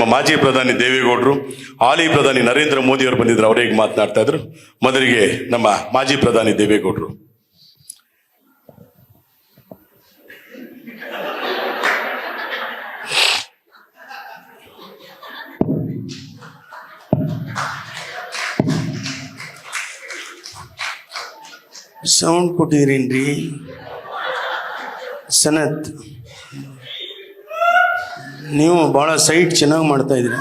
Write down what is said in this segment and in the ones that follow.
ನಮ್ಮ ಮಾಜಿ ಪ್ರಧಾನಿ ದೇವೇಗೌಡರು, ಹಾಲಿ ಪ್ರಧಾನಿ ನರೇಂದ್ರ ಮೋದಿ ಅವರು ಬಂದಿದ್ರು, ಅವರಿಗೆ ಮಾತನಾಡ್ತಾ ಇದ್ರು. ಮೊದಲಿಗೆ ನಮ್ಮ ಮಾಜಿ ಪ್ರಧಾನಿ ದೇವೇಗೌಡರು. ಸೌಂಡ್ ಕೊಟ್ಟಿದ್ರೇನ್ರಿ ಸನತ್? ನೀವು ಭಾಳ ಸೈಟ್ ಚೆನ್ನಾಗಿ ಮಾಡ್ತಾ ಇದ್ದೀರ.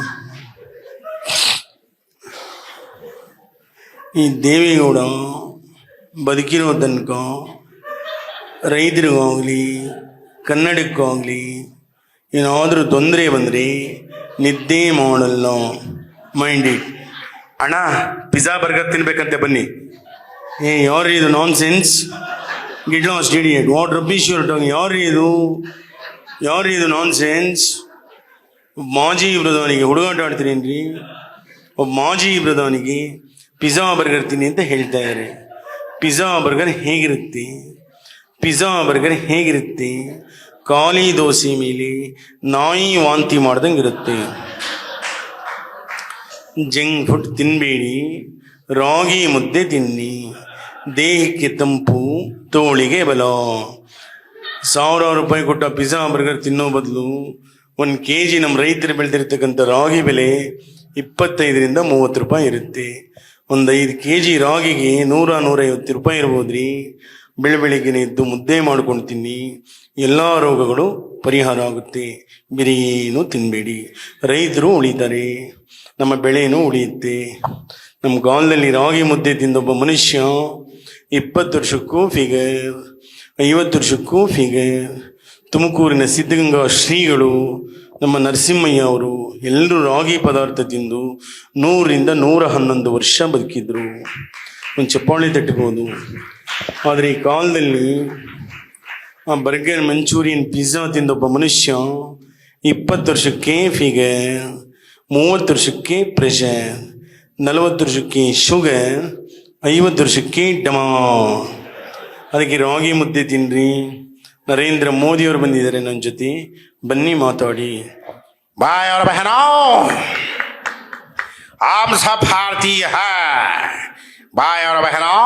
ಈ ದೇವೇಗೌಡ ಬದುಕಿರೋ ತನಕ ರೈತರಿಗಾಗಲಿ ಕನ್ನಡಕ್ಕಾಗಲಿ ಏನಾದರೂ ತೊಂದರೆ ಬಂದರೆ ನಿದ್ದೆ ಮಾಡಲ್ಲ. ಮೈಂಡೆಡ್. ಅಣ್ಣ ಪಿಜ್ಜಾ ಬರ್ಗರ್ ತಿನ್ಬೇಕಂತೆ ಬನ್ನಿ. ಯಾರು ಇದು nonsense? Get lost idiot. What rubbish you are talking? ಯಾರು ಇದು ನಾನ್ ಸೆನ್ಸ್? ಮಾಜಿ ಪ್ರಧಾನಿಗೆ ಹುಡುಗಾಟ ಆಡ್ತೀರೇನ್ರಿ? ಒಬ್ಬ ಮಾಜಿ ಪ್ರಧಾನಿಗೆ ಪಿಜ್ಜಾ ಬರ್ಗರ್ ತಿನ್ನಿ ಅಂತ ಹೇಳ್ತಾ ಇದ್ದಾರೆ. ಪಿಜ್ಜಾ ಬರ್ಗರ್ ಹೇಗಿರುತ್ತೆ? ಖಾಲಿ ದೋಸೆ ಮೇಲೆ ನಾಯಿ ವಾಂತಿ ಮಾಡ್ದಂಗೆ ಇರುತ್ತೆ. ಜಂಕ್ ಫುಡ್ ತಿನ್ನಬೇಡಿ, ರಾಗಿ ಮುದ್ದೆ ತಿನ್ನಿ, ದೇಹಕ್ಕೆ ತಂಪು, ತೋಳಿಗೆ ಬಲ. 1000 ರೂಪಾಯಿ ಕೊಟ್ಟ ಪಿಜ್ಜಾ ಬರ್ಗರ್ ತಿನ್ನೋ ಬದಲು 1 kg ನಮ್ಮ ರೈತರು ಬೆಳೆದಿರ್ತಕ್ಕಂಥ ರಾಗಿ ಬೆಲೆ 25ರಿಂದ 30 ರೂಪಾಯಿ ಇರುತ್ತೆ. ಒಂದು 5 kg ರಾಗಿಗೆ 100-150 ರೂಪಾಯಿ ಇರ್ಬೋದ್ರಿ. ಬೆಳಗ್ಗೆ ಎದ್ದು ಮುದ್ದೆ ಮಾಡ್ಕೊಂಡು ತಿನ್ನಿ, ಎಲ್ಲ ರೋಗಗಳು ಪರಿಹಾರ ಆಗುತ್ತೆ. ಬೇರೇನು ತಿನ್ನಬೇಡಿ. ರೈತರು ಉಳಿತಾರೆ, ನಮ್ಮ ಬೆಳೆನೂ ಉಳಿಯುತ್ತೆ. ನಮ್ಮ ಕಾಲದಲ್ಲಿ ರಾಗಿ ಮುದ್ದೆ ತಿಂದೊಬ್ಬ ಮನುಷ್ಯ 20 ವರ್ಷಕ್ಕೂ ಫಿಗರ್, 50 ವರ್ಷಕ್ಕೂ ಫಿಗರ್. ತುಮಕೂರಿನ ಸಿದ್ಧಗಂಗಾ ಶ್ರೀಗಳು, ನಮ್ಮ ನರಸಿಂಹಯ್ಯ ಅವರು ಎಲ್ಲರೂ ರಾಗಿ ಪದಾರ್ಥ ತಿಂದು 100ರಿಂದ 111 ವರ್ಷ ಬದುಕಿದ್ರು. ಒಂದು ಚಪ್ಪಾಳೆ ತಟ್ಟಬಹುದು. ಆದರೆ ಈ ಕಾಲದಲ್ಲಿ ಆ ಬರ್ಗರ್, ಮಂಚೂರಿಯನ್, ಪಿಜ್ಜಾ ತಿಂದೊಬ್ಬ ಮನುಷ್ಯ 20 ವರ್ಷಕ್ಕೆ ಫಿಗರ್, 30 ವರ್ಷಕ್ಕೆ ಪ್ರೆಷರ್, 40 ವರ್ಷಕ್ಕೆ ಶುಗರ್, 50 ವರ್ಷಕ್ಕೆ ಡಮಾ. ಅದಕ್ಕೆ ರಾಗಿ ಮುದ್ದೆ ತಿನ್ರಿ. ನರೇಂದ್ರ ಮೋದಿ ಅವರು ಬಂದಿದ್ದಾರೆ ನನ್ನ ಜೊತೆ, ಬನ್ನಿ ಮಾತಾಡಿ. भाई और बहनों, हम सब भारतीय हैं. भाई और बहनों,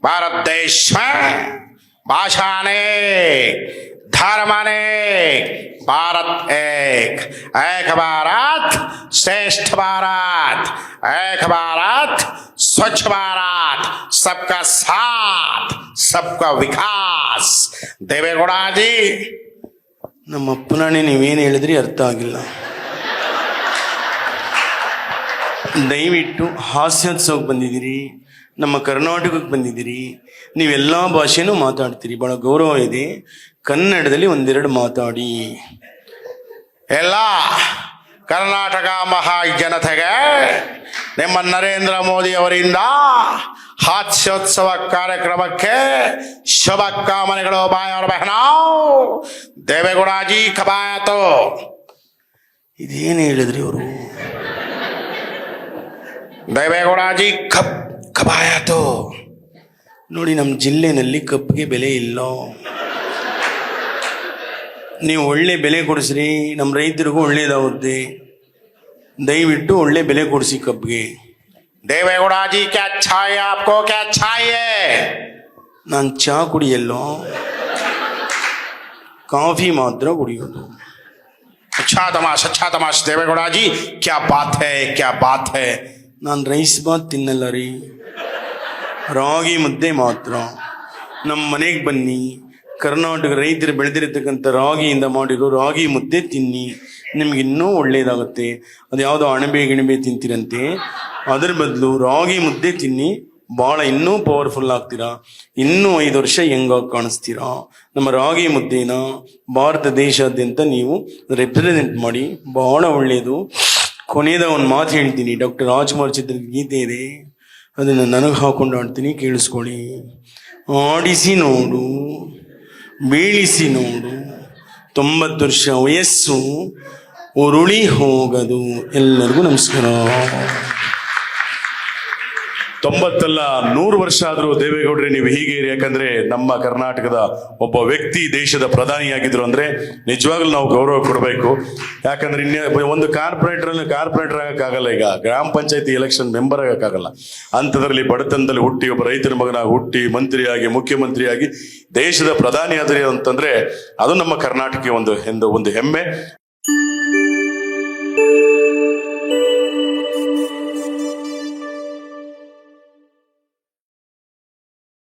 भारत देश में भाषा अनेक, धर्म अनेक, भारत एक भारत श्रेष्ठ भारत, एक भारत स्वच्छ भारत, सबका साथ, सबका विकास. देवेगौड़ा जी, ನಮ್ಮ ಅಪ್ಪನಾಣೆ ನೀವೇನು ಹೇಳಿದ್ರಿ ಅರ್ಥ ಆಗಿಲ್ಲ. ದಯವಿಟ್ಟು ಹಾಸ್ಯೋತ್ಸವಕ್ಕೆ ಬಂದಿದ್ದೀರಿ, ನಮ್ಮ ಕರ್ನಾಟಕಕ್ಕೆ ಬಂದಿದ್ದೀರಿ, ನೀವೆಲ್ಲ ಭಾಷೆನೂ ಮಾತಾಡ್ತೀರಿ, ಭಾಳ ಗೌರವ ಇದೆ. ಕನ್ನಡದಲ್ಲಿ 1-2 ಮಾತಾಡಿ. ಎಲ್ಲ ಕರ್ನಾಟಕ ಮಹಾಜನತೆಗೆ ನಿಮ್ಮ ನರೇಂದ್ರ ಮೋದಿ ಅವರಿಂದ ಹಾಸ್ಯೋತ್ಸವ ಕಾರ್ಯಕ್ರಮಕ್ಕೆ ಶುಭ ಕಾಮನೆಗಳು. ಬಾಯ್ और बहनों, ದೇವೇಗೌಡ ಜಿ ಕಬಾಯತು. ಇದೇನು ಹೇಳಿದ್ರಿ ಅವರು? ದೇವೇಗೌಡ ಜಿ ಕಬಾಯತು. ನೋಡಿ, ನಮ್ಮ ಜಿಲ್ಲೆನಲ್ಲಿ ಕಬ್ಬಿಗೆ ಬೆಲೆ ಇಲ್ಲ. ನೀವು ಒಳ್ಳೆ ಬೆಲೆ ಕೊಡಿಸ್ರಿ, ನಮ್ಮ ರೈತರಿಗೂ ಒಳ್ಳೇದಾಗುತ್ತೆ. ದಯವಿಟ್ಟು ಒಳ್ಳೆ ಬೆಲೆ ಕೊಡಿಸಿ ಕಬ್ಬಿಗೆ. ದೇವೇಗೌಡ ಜಿ ಕ್ಯಾ ಛಾಯೆ ಆಪ್ಕೋ, ಕ್ಯಾ ಛಾಯೆ? ನಾನು ಚಹಾ ಕುಡಿಯಲ್ಲೋ, ಕಾಫಿ ಮಾತ್ರ ಕುಡಿಯೋದು. अच्छा तमाश देवेगौड़ा जी, क्या बात है. ನಾನು ರೈಸ್ ಬಾತ್ ತಿನ್ನಲ್ಲ ರೀ, ರಾಗಿ ಮುದ್ದೆ ಮಾತ್ರ. ನಮ್ಮ ಮನೆಗೆ ಬನ್ನಿ, ಕರ್ನಾಟಕ ರೈತರು ಬೆಳೆದಿರತಕ್ಕಂಥ ರಾಗಿಯಿಂದ ಮಾಡಿರೋ ರಾಗಿ ಮುದ್ದೆ ತಿನ್ನಿ, ನಿಮ್ಗೆ ಇನ್ನೂ ಒಳ್ಳೇದಾಗುತ್ತೆ. ಅದು ಯಾವುದೋ ಅಣಬೆ ತಿಂತೀರಂತೆ, ಅದರ ಬದಲು ರಾಗಿ ಮುದ್ದೆ ತಿನ್ನಿ, ಭಾಳ ಇನ್ನೂ ಪವರ್ಫುಲ್ ಆಗ್ತೀರಾ, ಇನ್ನೂ 5 ವರ್ಷ ಹೆಂಗಾಗಿ ಕಾಣಿಸ್ತೀರಾ. ನಮ್ಮ ರಾಗಿ ಮುದ್ದೆನ ಭಾರತ ದೇಶಾದ್ಯಂತ ನೀವು ರೆಪ್ರೆಸೆಂಟ್ ಮಾಡಿ, ಭಾಳ ಒಳ್ಳೆಯದು. ಕೊನೆಯದ ಒಂದು ಮಾತು ಹೇಳ್ತೀನಿ. ಡಾಕ್ಟರ್ ರಾಜ್ಕುಮಾರ್ ಚಿತ್ರದ ಗೀತೆ ಇದೆ, ಅದನ್ನು ನನಗೆ ಹಾಕೊಂಡು ಆಡ್ತೀನಿ, ಕೇಳಿಸ್ಕೊಳ್ಳಿ. ಆಡಿಸಿ ನೋಡು, ಬೀಳಿಸಿ ನೋಡು, 90 ವರ್ಷ ವಯಸ್ಸು ಉರುಳಿ ಹೋಗದು. ಎಲ್ಲರಿಗೂ ನಮಸ್ಕಾರ. 90 100 ವರ್ಷ ಆದ್ರೂ ದೇವೇಗೌಡ್ರೆ ನೀವು ಹೀಗೆ ಇರಿ. ಯಾಕಂದ್ರೆ ನಮ್ಮ ಕರ್ನಾಟಕದ ಒಬ್ಬ ವ್ಯಕ್ತಿ ದೇಶದ ಪ್ರಧಾನಿಯಾಗಿದ್ರು ಅಂದ್ರೆ ನಿಜವಾಗ್ಲೂ ನಾವು ಗೌರವ ಕೊಡಬೇಕು. ಯಾಕಂದ್ರೆ ಒಂದು ಕಾರ್ಪೊರೇಟರ್ ಆಗಕ್ಕಾಗಲ್ಲ, ಈಗ ಗ್ರಾಮ ಪಂಚಾಯತಿ ಎಲೆಕ್ಷನ್ ಮೆಂಬರ್ ಆಗಕ್ಕಾಗಲ್ಲ. ಅಂಥದ್ರಲ್ಲಿ ಬಡತನದಲ್ಲಿ ಹುಟ್ಟಿ ಒಬ್ಬ ರೈತರ ಮಗನಾಗಿ ಹುಟ್ಟಿ ಮಂತ್ರಿಯಾಗಿ ಮುಖ್ಯಮಂತ್ರಿಯಾಗಿ ದೇಶದ ಪ್ರಧಾನಿ ಆದ್ರಿ ಅಂತಂದ್ರೆ ಅದು ನಮ್ಮ ಕರ್ನಾಟಕಕ್ಕೆ ಒಂದು ಹೆಮ್ಮೆ.